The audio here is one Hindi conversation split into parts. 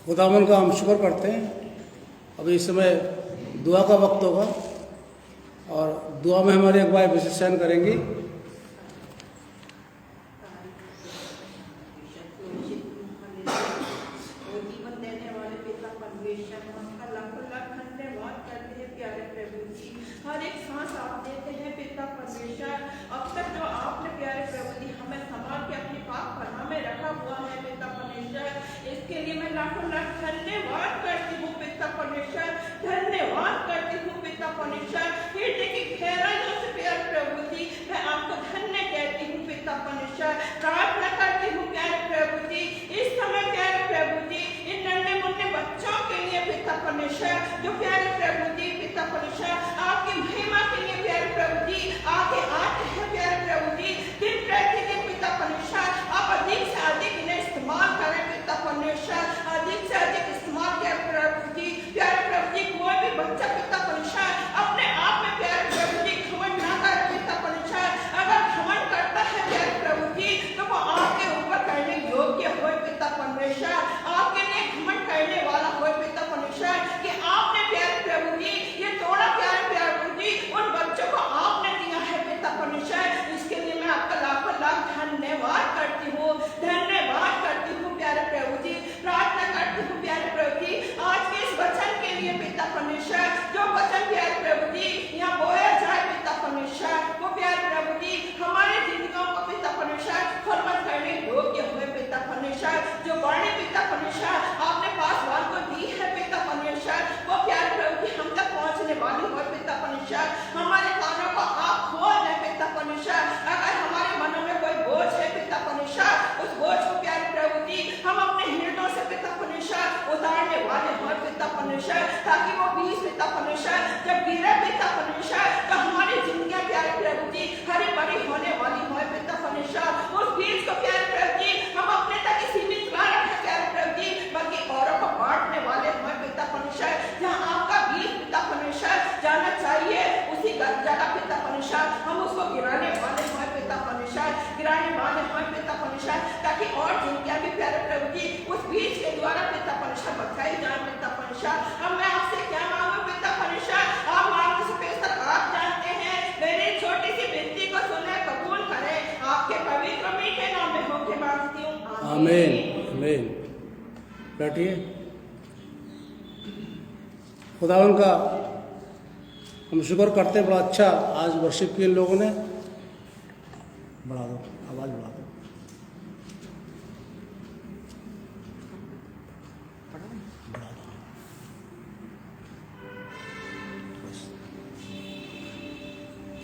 खुदावन का हम शुक्र करते हैं। अभी इस समय दुआ का वक्त होगा और दुआ में हमारे अगुवाई विशेषण करेंगी। हर एक सांस आप देते हैं पिता परमेश्वर। अब तक जो आपने प्यारे प्रभु जी हमें संभाल के अपनी पाक पनाह में रखा हुआ है पिता परमेश्वर, इसके लिए मैं लाखों लाख धन्यवाद करती हूँ पिता परमेश्वर, धन्यवाद करती हूँ पिता परमेश्वर। हृदय की गहराइयों से प्यारे प्रभु जी मैं आपको धन्य कहती हूँ पिता परमेश्वर। प्रार्थना करती हूँ प्यारे प्रभु जी इस समय प्यारे प्रभु जी इन नन्हे मुन्ने बच्चों के लिए पिता परमेश्वर, जो प्यारे प्रभु जी पिता परमेश्वर आपकी महिमा के लिए प्यारे प्रभु जी आगे आते हैं प्यारे प्रभु जी। दिन प्रतिदिन पिता परमेश्वर आप अधिक से अधिक इन्हें इस्तेमाल करें पिता परमेश्वर, अधिक से अधिक इस्तेमाल करें प्रभु जी। प्यारे प्रभु जी कोई भी बच्चा पिता परमेश्वर अपने आप में प्यारे प्रभु जी घमंड ना करे पिता परमेश्वर। अगर घमंड करता है प्यारे प्रभु जी तो वो आपके ऊपर करने योग्य हो पिता परमेश्वर, आपके लिए घमंड करने वाला हो पिता परमेश्वर कि आपने प्यारे ताकि वो बीज पिता परमेश्वर जब गिरे पिता परमेश्वर तो हमारी जिंदगी प्यारे प्रभु जी हरी भरी होने वाली हो पिता परमेश्वर। उस बीज को प्यारे प्रभु जी हम अपने तक ही सीमित ना रखें प्यारे प्रभु जी, बल्कि औरों को बांटने वाले हो पिता परमेश्वर। जहाँ आपका बीज पिता परमेश्वर जाना चाहिए उसी जगह पिता परमेश्वर हम उसको गिराने वाले हो पिता परमेश्वर, गिराने वाले हो पिता परमेश्वर, ताकि और जिंदगियां भी प्यारे प्रभु जी उस बीज के द्वारा पिता परमेश्वर बचाई जाए पिता परमेश्वर। अब मैं आपसे क्या मांगू पिता परमेश्वर, आप मांगने से बेहतर आप जानते हैं। मेरी छोटी सी विनती को सुने कबूल करें, आपके पवित्र मीठे नाम में होके मांगती हूँ, आमीन आमीन। बैठिए। खुदावन का हम शुक्र करते हैं, बड़ा अच्छा आज वर्शिप किए लोगों ने। बढ़ा दो, आवाज़ बढ़ा दो।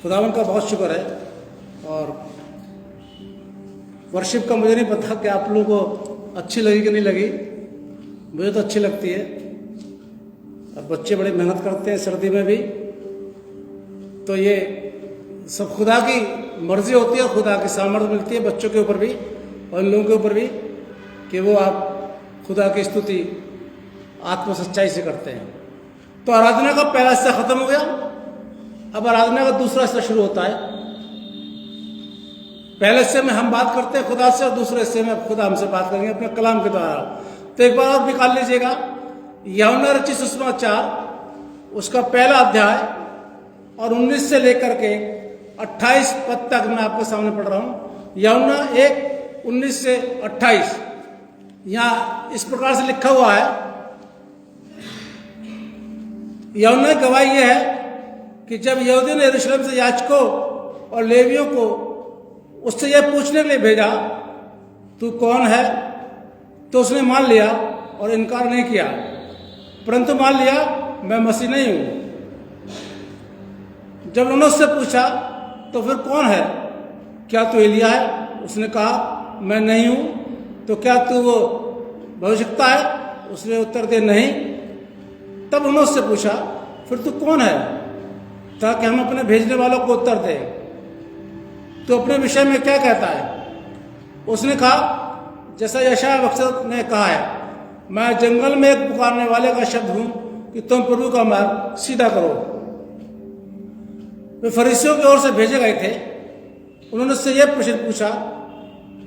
खुदावन का बहुत शुक्र है। और वर्शिप का मुझे नहीं पता कि आप लोगों को अच्छी लगी कि नहीं लगी, मुझे तो अच्छी लगती है। और बच्चे बड़ी मेहनत करते हैं सर्दी में भी, तो ये सब खुदा की मर्जी होती है और खुदा की सामर्थ्य मिलती है बच्चों के ऊपर भी और इन लोगों के ऊपर भी कि वो आप खुदा की स्तुति आत्म सच्चाई से करते हैं। तो आराधना का पहला हिस्सा खत्म हो गया, अब आराधना का दूसरा हिस्सा शुरू होता है। पहले हिस्से में हम बात करते हैं खुदा से और दूसरे हिस्से में खुदा हमसे बात करेंगे अपने कलाम के द्वारा। तो एक बार और निकाल लीजिएगा यूहन्ना रचित सुसमाचार उसका पहला अध्याय और 19 से लेकर के 28 पद तक मैं आपके सामने पढ़ रहा हूं। यूहन्ना 1:19 से 28 यहां इस प्रकार से लिखा हुआ है। यूहन्ना की गवाही यह है कि जब यहूदियों ने यरूशलेम से याजकों और लेवियों को उससे यह पूछने के लिए भेजा तू कौन है, तो उसने मान लिया और इनकार नहीं किया, परंतु मान लिया मैं मसीह नहीं हूं। जब उन्होंने उससे पूछा तो फिर कौन है, क्या तू एलिया है? उसने कहा मैं नहीं हूं। तो क्या तू वो भविष्यवक्ता है? उसने उत्तर दिया नहीं। तब उन्होंने उससे पूछा फिर तू कौन है, ताकि हम अपने भेजने वालों को उत्तर दें, तो अपने विषय में क्या कहता है? उसने कहा जैसा यशायाह भक्तों ने कहा है, मैं जंगल में एक पुकारने वाले का शब्द हूं कि तुम प्रभु का मार्ग सीधा करो। वे फरीसियों की ओर से भेजे गए थे। उन्होंने उससे यह प्रश्न पूछा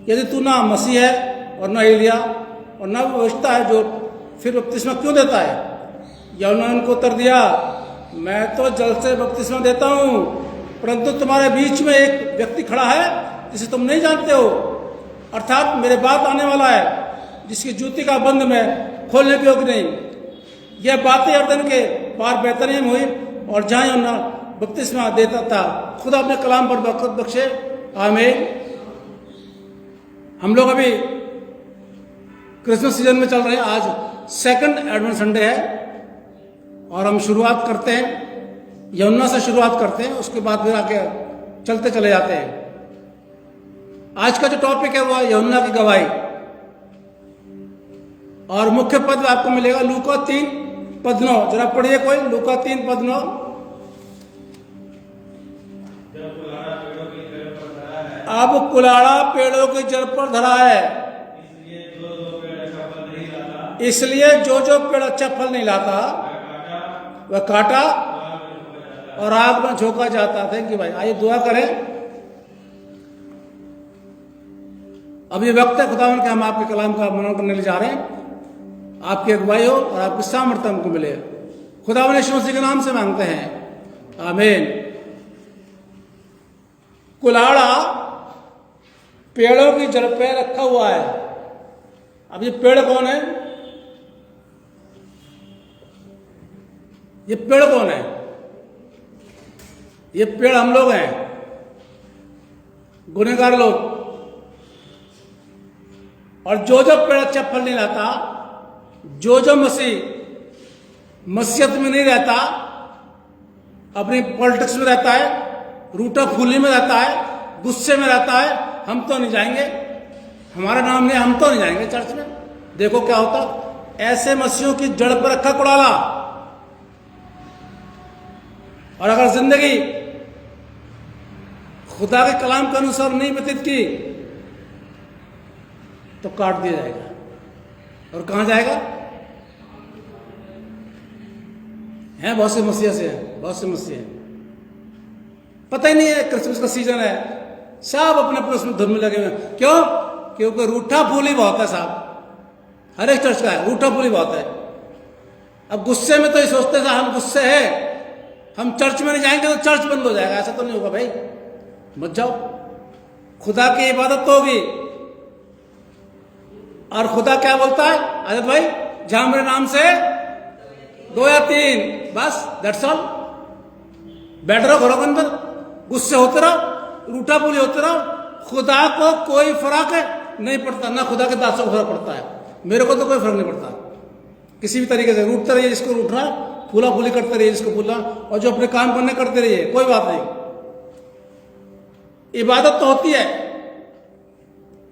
यदि तू ना मसीह है और ना एलिया और ना भविष्यवक्ता है जो फिर बपतिस्मा क्यों देता है? यूहन्ना ने उनको उत्तर दिया मैं तो जल से बपतिस्मा देता हूं, परंतु तुम्हारे बीच में एक व्यक्ति खड़ा है जिसे तुम नहीं जानते हो, अर्थात मेरे बाद आने वाला है जिसकी जूती का बंद में खोलने के योग्य नहीं। यह बातें यरदन के पार बैतनिय्याह में हुई और जहां यूहन्ना बपतिस्मा देता था। खुदा अपने कलाम पर बरकत बख्शे, आमीन। हम लोग अभी क्रिसमस सीजन में चल रहे हैं। आज सेकंड एडवेंट संडे है और हम शुरुआत करते हैं यूहन्ना से शुरुआत करते हैं, उसके बाद फिर आके चलते चले जाते हैं। आज का जो टॉपिक है वो है यूहन्ना की गवाही और मुख्य पद आपको मिलेगा लूका 3:9। जरा पढ़िए कोई, लूका 3:9। अब कुलाड़ा पेड़ों की जड़ पर धरा है, इसलिए जो पेड़ अच्छा फल नहीं लाता वह काटा और आग में झोंका जाता। थैंक यू भाई। आइए दुआ करें। अब ये वक्त है खुदावन के हम आपके कलाम का मनन करने ले जा रहे हैं। आपकी अगुवाई हो और आपकी सामर्थ्य हमको मिले। खुदावन यीशु मसीह के नाम से मांगते हैं, आमीन। कुलाड़ा पेड़ों की जड़ पे रखा हुआ है। अब ये पेड़ कौन है? ये पेड़ कौन है? ये पेड़ हम लोग हैं, गुनहगार लोग। और जो पेड़ अच्छा फल नहीं लाता, जो मसीहत में नहीं रहता, अपनी पॉलिटिक्स में रहता है, रूठा फूली में रहता है, गुस्से में रहता है, हम तो नहीं जाएंगे, हमारा नाम नहीं, हम तो नहीं जाएंगे चर्च में। देखो क्या होता, ऐसे मसीहों की जड़ पर रखा कुड़ाला और अगर जिंदगी खुदा के कलाम के अनुसार नहीं व्यतीत की तो काट दिया जाएगा। और कहां जाएगा? हैं बहुत से मसीहा से हैं, बहुत से मसीहा हैं, पता ही नहीं है क्रिसमस का सीजन है, सब अपने अपने उसमें धुन में लगे हुए हैं। क्यों? क्योंकि रूठा फूली बहुत है साहब, हर एक चर्च का है, रूठा फूली बहुत है। अब गुस्से में तो ये सोचते हैं हम गुस्से है, हम चर्च में नहीं जाएंगे तो चर्च बंद हो जाएगा। ऐसा तो नहीं होगा भाई, मत जाओ। खुदा की इबादत तो होगी। और खुदा क्या बोलता है आजाद भाई? जहां मेरे नाम से 2 या 3, बस दैट्स ऑल। बैठ रहो घरों के अंदर, गुस्से होते रहो, रूठा पुली होते रहो, खुदा को कोई फर्क नहीं पड़ता, ना खुदा के दासों को फर्क पड़ता है। मेरे को तो कोई फर्क नहीं पड़ता, किसी भी तरीके से रूठते रहिए, जिसको रूठना, फूला फूली करते रहिए जिसको फूलना, और जो अपने काम करने करते रहिए, कोई बात नहीं। इबादत तो होती है,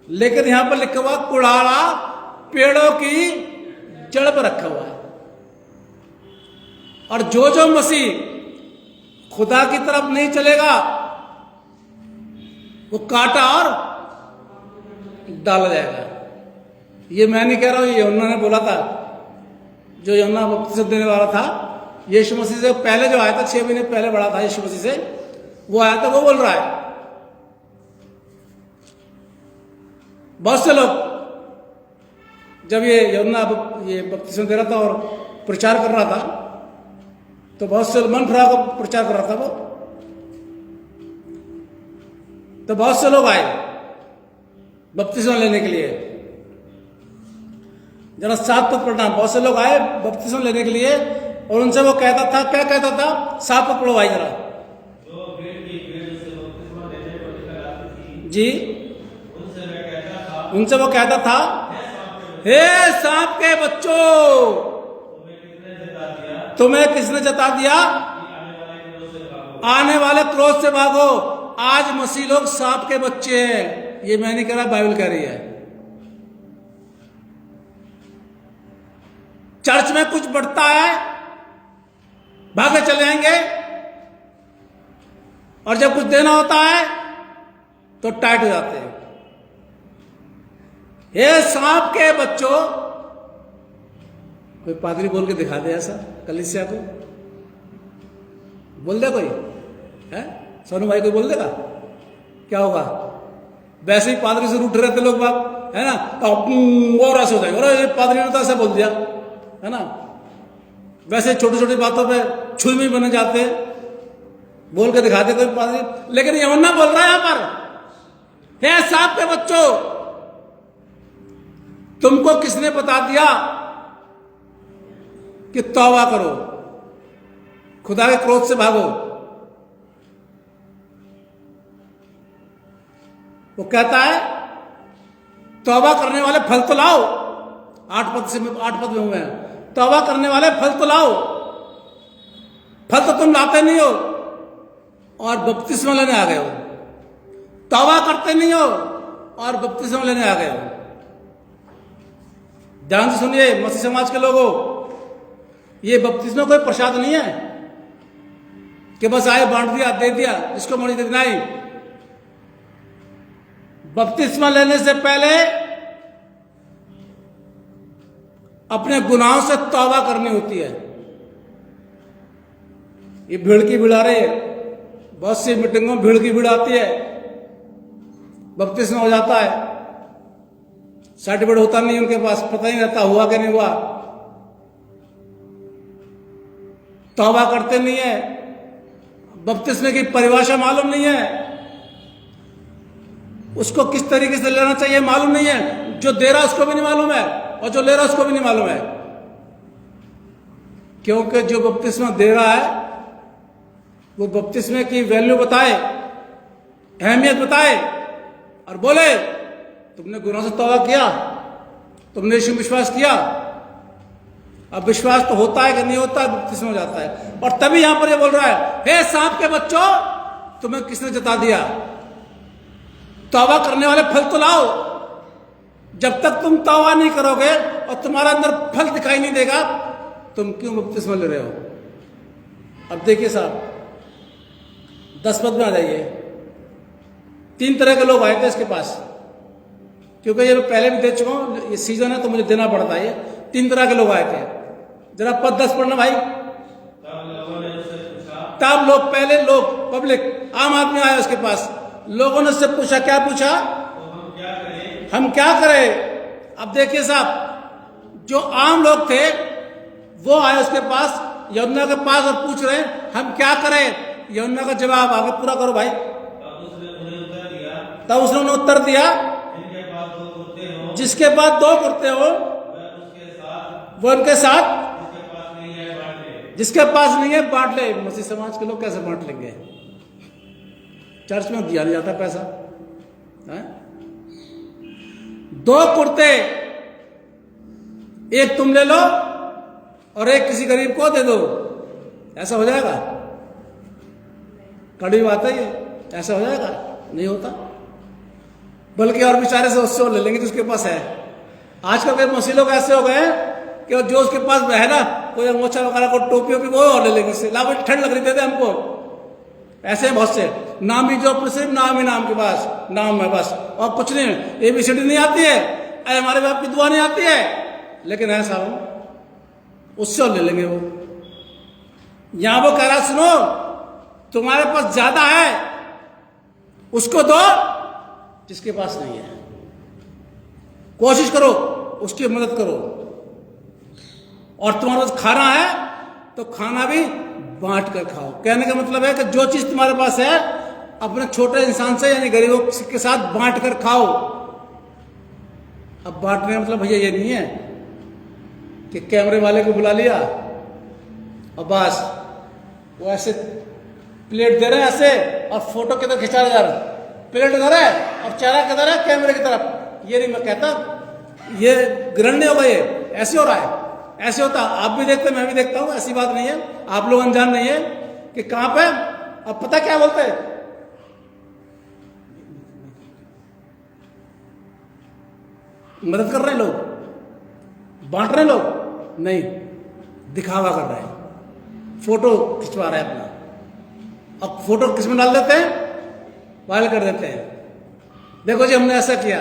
लेकिन यहां पर लिखा हुआ कुड़ाड़ा पेड़ों की जड़ पर रखा हुआ है। और जो मसीह खुदा की तरफ नहीं चलेगा वो काटा और डाला जाएगा। ये मैं नहीं कह रहा हूं, ये यूहन्ना ने बोला था, जो यूहन्ना बपतिस्मा देने वाला था यीशु मसीह से पहले, जो आया था 6 महीने पहले बड़ा था यीशु मसीह से, वो आया था, वो बोल रहा है। बहुत से लोग जब ये यूहन्ना ये बपतिस्मा दे रहा था और प्रचार कर रहा था, तो बहुत से मन फिरा कर प्रचार कर रहा था वो, तो बहुत से लोग आए बपतिस्मा लेने के लिए। जरा 7 पद पढ़ना। बहुत से लोग आए बपतिस्मा लेने के लिए और उनसे वो कहता था, क्या कहता था? 7 पद पढ़ो भाई जरा जी। उनसे वो कहता था, हे सांप के बच्चों, तुम्हें किसने जता दिया? आने वाले क्रोध से भागो। आज मसीह लोग सांप के बच्चे हैं, ये मैं नहीं कह रहा, बाइबल कह रही है। चर्च में कुछ बढ़ता है, भागे चले जाएंगे, और जब कुछ देना होता है तो टाइट हो जाते हैं। हे सांप के बच्चों, कोई पादरी बोल के दिखा दे ऐसा कलीसिया को, बोल दे कोई है? सोनू भाई कोई बोल देगा? क्या होगा? वैसे ही पादरी से रूठ रहे थे लोग बाप, है ना, और ऐसे हो जाएगा, अरे पादरी ने तो ऐसा बोल दिया, है ना। वैसे छोटी छोटी बातों पे छुई में बने जाते, बोल के दिखाते कोई पादरी। लेकिन यूहन्ना बोल रहा है यहां पर, हे सांप के बच्चों, तुमको किसने बता दिया कि तौबा करो, खुदा के क्रोध से भागो? वो कहता है तौबा करने वाले फल तो लाओ। 8 पद में हुए हैं, तौबा करने वाले फल तो लाओ। फल तो तुम लाते नहीं हो और बपतिस्मा लेने आ गए हो। तौबा करते नहीं हो और बपतिस्मा लेने आ गए हो। ध्यान से सुनिए मसीह समाज के लोगों, ये बपतिस्मा कोई प्रसाद नहीं है कि बस आए बांट दिया दे दिया जिसको मर्जी दे दिया। नहीं, बपतिस्मा लेने से पहले अपने गुनाहों से तौबा करनी होती है। ये भीड़ की भीड़ आ रही है, बहुत सी मीटिंगों में भीड़ की भीड़ आती है, बपतिस्मा हो जाता है, सर्टिफिकेट होता नहीं उनके पास, पता नहीं रहता हुआ कि नहीं हुआ, तौबा करते नहीं है, बपतिस्मे की परिभाषा मालूम नहीं है, उसको किस तरीके से लेना चाहिए मालूम नहीं है, जो दे रहा उसको भी नहीं मालूम है और जो ले रहा उसको भी नहीं मालूम है। क्योंकि जो बपतिस्मा दे रहा है वो बपतिस्मे की वैल्यू बताए, अहमियत बताए और बोले तुमने गुनाह से तौबा किया, तुमने यीशु विश्वास किया। अब विश्वास तो होता है कि नहीं होता है, बपतिस्मा हो जाता है। और तभी यहां पर ये बोल रहा है, हे सांप के बच्चों, तुम्हें किसने जता दिया? तौबा करने वाले फल तो लाओ। जब तक तुम तौबा नहीं करोगे और तुम्हारा अंदर फल दिखाई नहीं देगा, तुम क्यों बपतिस्मा ले रहे हो? अब देखिए साहब, 10 पद में आ जाइए। 3 तरह के लोग आए थे इसके पास, क्योंकि ये मैं पहले भी दे चुका हूँ, ये सीजन है तो मुझे देना पड़ता है। ये 3 तरह के लोग आए थे। जरा पद 10 पढ़ना भाई। तब लोग, पहले लोग, पब्लिक, आम आदमी आया उसके पास। लोगों ने उससे पूछा, क्या पूछा? हम क्या करें? अब देखिए साहब, जो आम लोग थे वो आए उसके पास, यूहन्ना के पास, और पूछ रहे हैं हम क्या करें। यूहन्ना का जवाब आगे पूरा करो भाई। तब उसने उन्हें उत्तर दिया, जिसके पास 2 कुर्ते हो वो उनके साथ, जिसके पास नहीं है बांट ले। मसीह समाज के लोग कैसे बांट लेंगे? चर्च में दिया नहीं जाता पैसा है? 2 कुर्ते, एक तुम ले लो और एक किसी गरीब को दे दो, ऐसा हो जाएगा? कड़ी बात है ये, ऐसा हो जाएगा? नहीं होता। बल्कि और बेचारे से उससे ले लेंगे जिसके पास है। आजकल के मसीह लोग ऐसे हो गए कि जो उसके पास है ना, कोई अंगोछा वगैरह को, टोपी वोपी, वो और ले लेंगे उससे। ला भाई ठंड लग रही दे हमको। ऐसे हैं बहुत से नाम ही, जो अपने सिर्फ नाम ही, नाम के पास नाम है बस, और कुछ नहीं। ABCD नहीं आती है, हमारे बाप की दुआ नहीं आती है, लेकिन है साहब उससे और ले लेंगे वो। यहां वो कह रहा, सुनो, तुम्हारे पास ज्यादा है उसको दो जिसके पास नहीं है। कोशिश करो उसकी मदद करो। और तुम्हारे पास खाना है तो खाना भी बांट कर खाओ। कहने का मतलब है कि जो चीज तुम्हारे पास है अपने छोटे इंसान से, यानी गरीबों के साथ बांट कर खाओ। अब बांटने का मतलब भैया ये नहीं है कि कैमरे वाले को बुला लिया और बस वो ऐसे प्लेट दे रहे हैं ऐसे, और फोटो किधर खिंचा जा रहा है, प्लेट इधर है और चेहरा किधर है, कैमरे की तरफ। ये नहीं मैं कहता, ये ग्रहण होगा, ये ऐसे हो रहा है, ऐसे होता। आप भी देखते, मैं भी देखता हूं, ऐसी बात नहीं है। आप लोग अनजान नहीं है कि कहां पे। अब पता क्या बोलते हैं, मदद कर रहे हैं लोग, बांट रहे हैं लोग, नहीं, दिखावा कर रहे हैं, फोटो खिंचवा रहे हैं अपना। अब फोटो किसमें डाल देते हैं? वायरल कर देते हैं, देखो जी हमने ऐसा किया।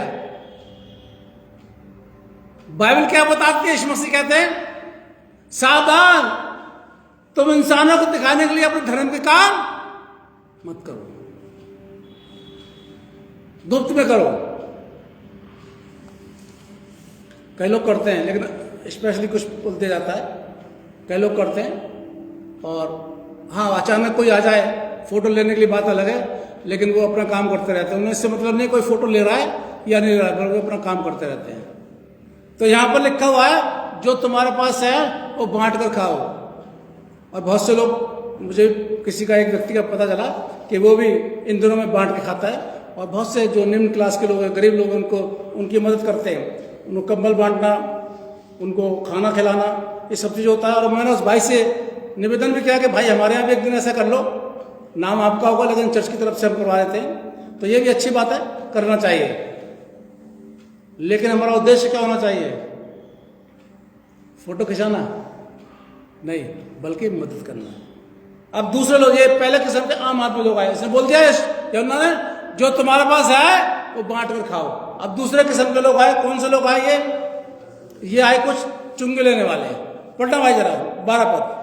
बाइबल क्या बताती है? यीशु मसीह कहते हैं, सावधान, तुम इंसानों को दिखाने के लिए अपने धर्म के काम मत करो, गुप्त में करो। कई लोग करते हैं, लेकिन स्पेशली कुछ बोलते जाता है, कई लोग करते हैं। और हाँ, अचानक कोई आ जाए फोटो लेने के लिए बात अलग है, लेकिन वो अपना काम करते रहते हैं। उन्हें इससे मतलब नहीं कोई फोटो ले रहा है या नहीं ले रहा है, वो अपना काम करते रहते हैं। तो यहां पर लिखा हुआ है, जो तुम्हारे पास है वो बांट कर खाओ। और बहुत से लोग, मुझे किसी का, एक व्यक्ति का पता चला कि वो भी इन दिनों में बांट के खाता है। और बहुत से जो निम्न क्लास के लोग हैं, गरीब लोग, उनको उनकी मदद करते हैं, उनको कंबल बांटना, उनको खाना खिलाना, ये सब चीज़ होता है। और मैंने उस भाई से निवेदन भी किया कि भाई हमारे यहाँ भी एक दिन ऐसा कर लो, नाम आपका होगा लेकिन चर्च की तरफ से हम करवा देते हैं। तो ये भी अच्छी बात है, करना चाहिए। लेकिन हमारा उद्देश्य क्या होना चाहिए? फोटो खिंचाना नहीं, बल्कि मदद करना। अब दूसरे लोग, ये पहले किस्म के आम आदमी लोग आए, इसने बोल दिया यूहन्ना ने, जो तुम्हारे पास है वो बांट कर खाओ। अब दूसरे किस्म के लोग आए। कौन से लोग आए? ये आए कुछ चुंगे लेने वाले। पढ़ना भाई जरा 12 पद।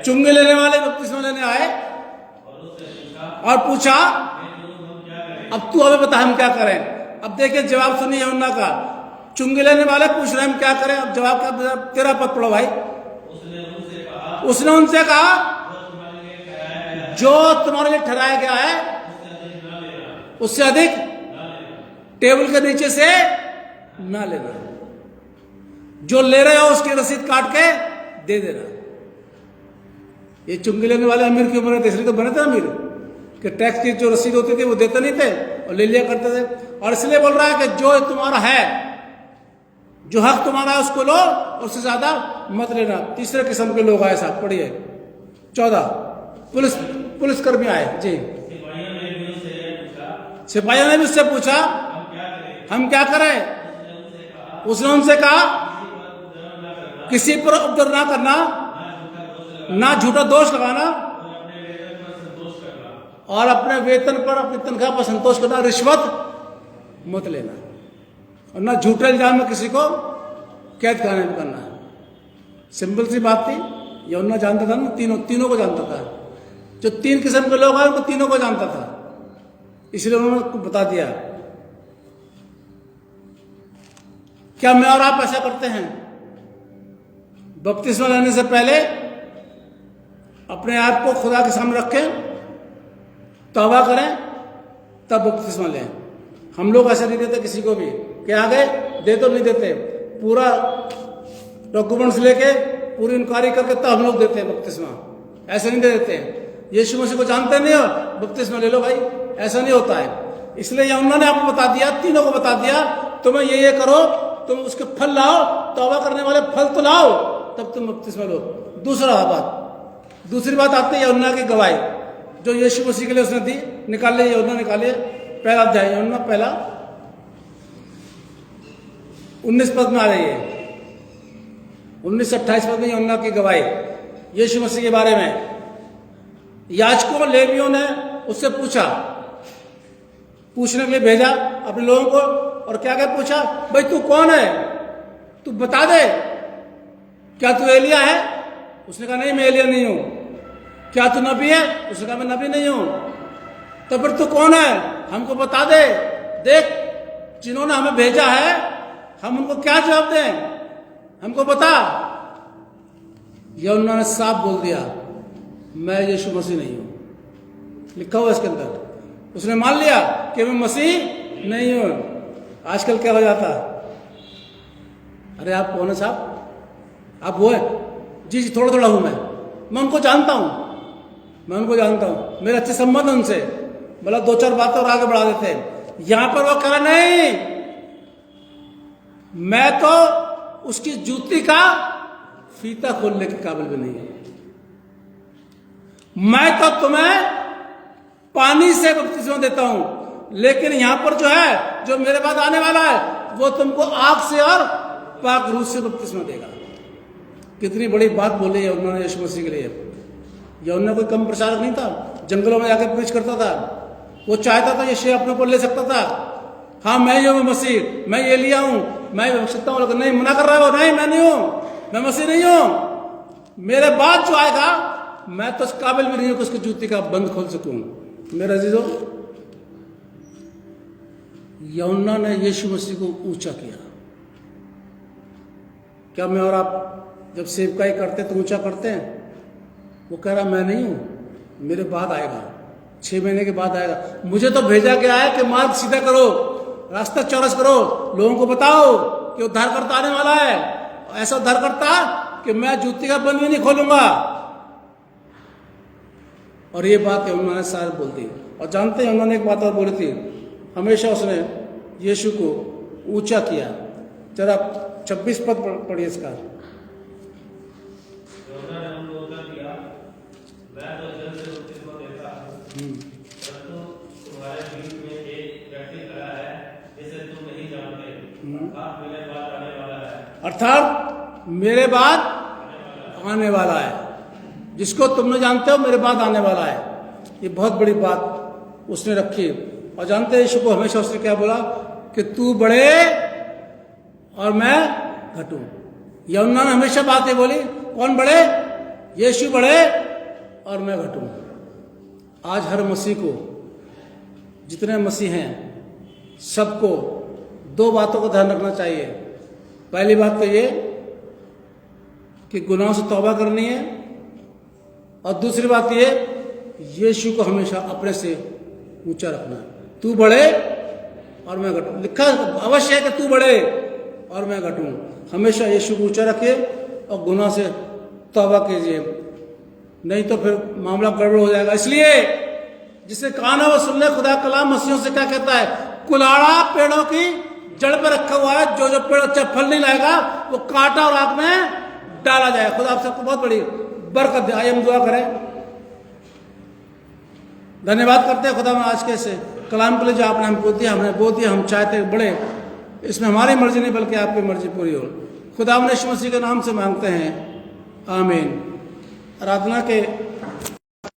चुंगे लेने वाले बपतिस्मा लेने आए और पूछा, अब तू हमें बता हम क्या करें। अब देखिए जवाब सुनिए यूहन्ना का। चुंगे लेने वाले पूछ रहे हम क्या करें। अब जवाब का 13 पद पढ़ो भाई। उसने उनसे कहा, जो तुम्हारे लिए ठहराया गया है उससे अधिक टेबल के नीचे से ना लेना। जो ले रहे हो उसकी रसीद काट के दे देना। ये चुंगी लेने वाले अमीर क्यों बने थे? इसलिए तो बने थे अमीर कि टैक्स की जो रसीद होती थी वो देते नहीं थे और ले लिया करते थे। और इसलिए बोल रहा है कि जो तुम्हारा है, जो हक तुम्हारा है उसको लो, और उससे ज्यादा मत लेना। तीसरे किस्म के लोग आए साहब, पढ़िए 14। पुलिसकर्मी आए जी। सिपाहियों ने भी उससे पूछा, हम क्या करें? उसने उनसे कहा, किसी पर उपद्रव ना करना, ना झूठा दोष लगाना, और अपने वेतन पर, अपनी तनख्वाह पर संतोष करना, रिश्वत मत लेना, और ना झूठे इल्जाम में किसी को कैद खाने में करना। सिंपल सी बात थी। यमुना जानता था ना, तीनों को जानता था। जो 3 किस्म के लोग हैं उनको तीनों को जानता था, इसलिए उन्होंने बता दिया। क्या मैं और आप ऐसा करते हैं? बपतिस्मा लेने से पहले अपने आप को खुदा के सामने रखें, तौबा करें, तब बपतिस्मा लें। हम लोग ऐसा नहीं देते किसी को भी कि आ गए दे तो नहीं देते, पूरा डॉक्यूमेंट्स लेके पूरी इंक्वायरी करके तब हम लोग देते हैं बपतिस्मा। ऐसे नहीं दे देते हैं। यीशु मसीह को जानते नहीं हो, बपतिस्मा ले लो भाई, ऐसा नहीं होता है। इसलिए यमुना ने आपको बता दिया, तीनों को बता दिया, तुम्हें ये करो, तुम उसके फल लाओ, तौबा करने वाले फल तो लाओ, तब तुम बपतिस्मा लो। दूसरी बात आती है यमुना की गवाही, जो यीशु मसीह के लिए उसने दी। निकाल ले यमुना, निकालिए पहला अध्याय, यमुना पहला 19 पद में आ रही है। 19 से 28 पद में यमुना की गवाही यीशु मसीह के बारे में। याजकों लेवियों ने उससे पूछने के लिए भेजा अपने लोगों को, और क्या क्या पूछा? भाई तू कौन है, तू बता दे, क्या तू एलिया है? उसने कहा नहीं, मैं एलिया नहीं हूं। क्या तू नबी है? उसने कहा मैं नबी नहीं हूं। तो फिर तू कौन है, हमको बता दे। देख, जिन्होंने हमें भेजा है, हम उनको क्या जवाब दें, हमको बता। यमुना ने साफ बोल दिया, मैं यीशु मसीह नहीं हूं। लिखा हुआ इसके अंदर। उसने मान लिया कि मैं मसीह नहीं हूं। आजकल क्या हो जाता, अरे आप कौन है साहब, आप वो है? जी थोड़ा थोड़ा हूं मैं उनको जानता हूं, मैं उनको जानता हूं, मेरे अच्छे संबंध उनसे, बोला 2-4 बातें और आगे बढ़ा देते हैं। यहां पर वो कहा नहीं, मैं तो उसकी जूती का फीता खोलने के काबिल भी नहीं है। मैं तो तुम्हें पानी से बपतिस्मा देता हूं, लेकिन यहां पर जो है, जो मेरे बाद आने वाला है, वो तुमको आग से और पाक रूह से बपतिस्मा देगा। कितनी बड़ी बात बोली है उन्होंने यीशु मसीह के लिए। यमुना कोई कम प्रचारक नहीं था, जंगलों में जाकर प्रीच करता था। वो चाहता था यीशु अपने ऊपर ले सकता था, हाँ मैं ही हूं मसीह, मैं ये लिया हूं, मैं सकता हूं, लेकिन नहीं, मना कर रहा है वो, नहीं मैं नहीं हूं, मैं मसीह नहीं हूं। मेरे बाद जो आएगा, मैं तो इस काबिल भी नहीं हूं कि उसकी जूती का बंद खोल सकूं। मेरे अजीजों, यमुना ने यीशु मसीह को ऊंचा किया। क्या मैं और आप जब सेवकाई करते तो ऊंचा करते हैं? वो कह रहा मैं नहीं हूं, मेरे बाद आएगा, 6 महीने के बाद आएगा। मुझे तो भेजा गया है कि मार्ग सीधा करो, रास्ता चौरस करो, लोगों को बताओ कि उद्धारकर्ता आने वाला है। ऐसा उद्धारकर्ता कि मैं जूती का बंद भी नहीं खोलूंगा। और ये बात यमुना ने सारी बोल दी। और जानते हैं उन्होंने एक बात और बोली थी, हमेशा उसने यीशु को ऊंचा किया। जरा 26 पद पढ़िए इसका। अर्थात मेरे बाद आने वाला है, जिसको तुम नहीं जानते हो, मेरे बाद आने वाला है। ये बहुत बड़ी बात उसने रखी। और जानते हैं यीशु को हमेशा उसने क्या बोला कि तू बढ़े और मैं घटूं। यमुना ने हमेशा बातें बोली, कौन बढ़े? यीशु बढ़े और मैं घटूं। आज हर मसीह को, जितने मसीह हैं, सबको 2 बातों को ध्यान रखना चाहिए। पहली बात तो ये कि गुनाहों से तौबा करनी है, और दूसरी बात ये, यीशु को हमेशा अपने से ऊंचा रखना है। तू बढ़े और मैं घटूं। लिखा अवश्य है कि तू बढ़े और मैं घटूं। हमेशा यीशु को ऊंचा रखिए और गुनाह से तौबा कीजिए, नहीं तो फिर मामला गड़बड़ हो जाएगा। इसलिए जिसे कान है वो सुन ले। खुदा कलाम मसीहों से क्या कहता है? कुलाड़ा पेड़ों की जड़ पे रखा हुआ है, जो पेड़ अच्छा फल नहीं लाएगा वो काटा और आग में डाला जाएगा। खुदा आप सबको बहुत बड़ी बरकत दे। आइए हम दुआ करें। धन्यवाद करते हैं खुदा में आज के से कलाम के लिए जो आपने हमको दिया, हमने बोल दिया। हम चाहते बड़े, इसमें हमारी मर्जी नहीं बल्कि आपकी मर्जी पूरी हो। खुदा हमने यीशु मसीह के नाम से मांगते हैं, आमीन। आराधना के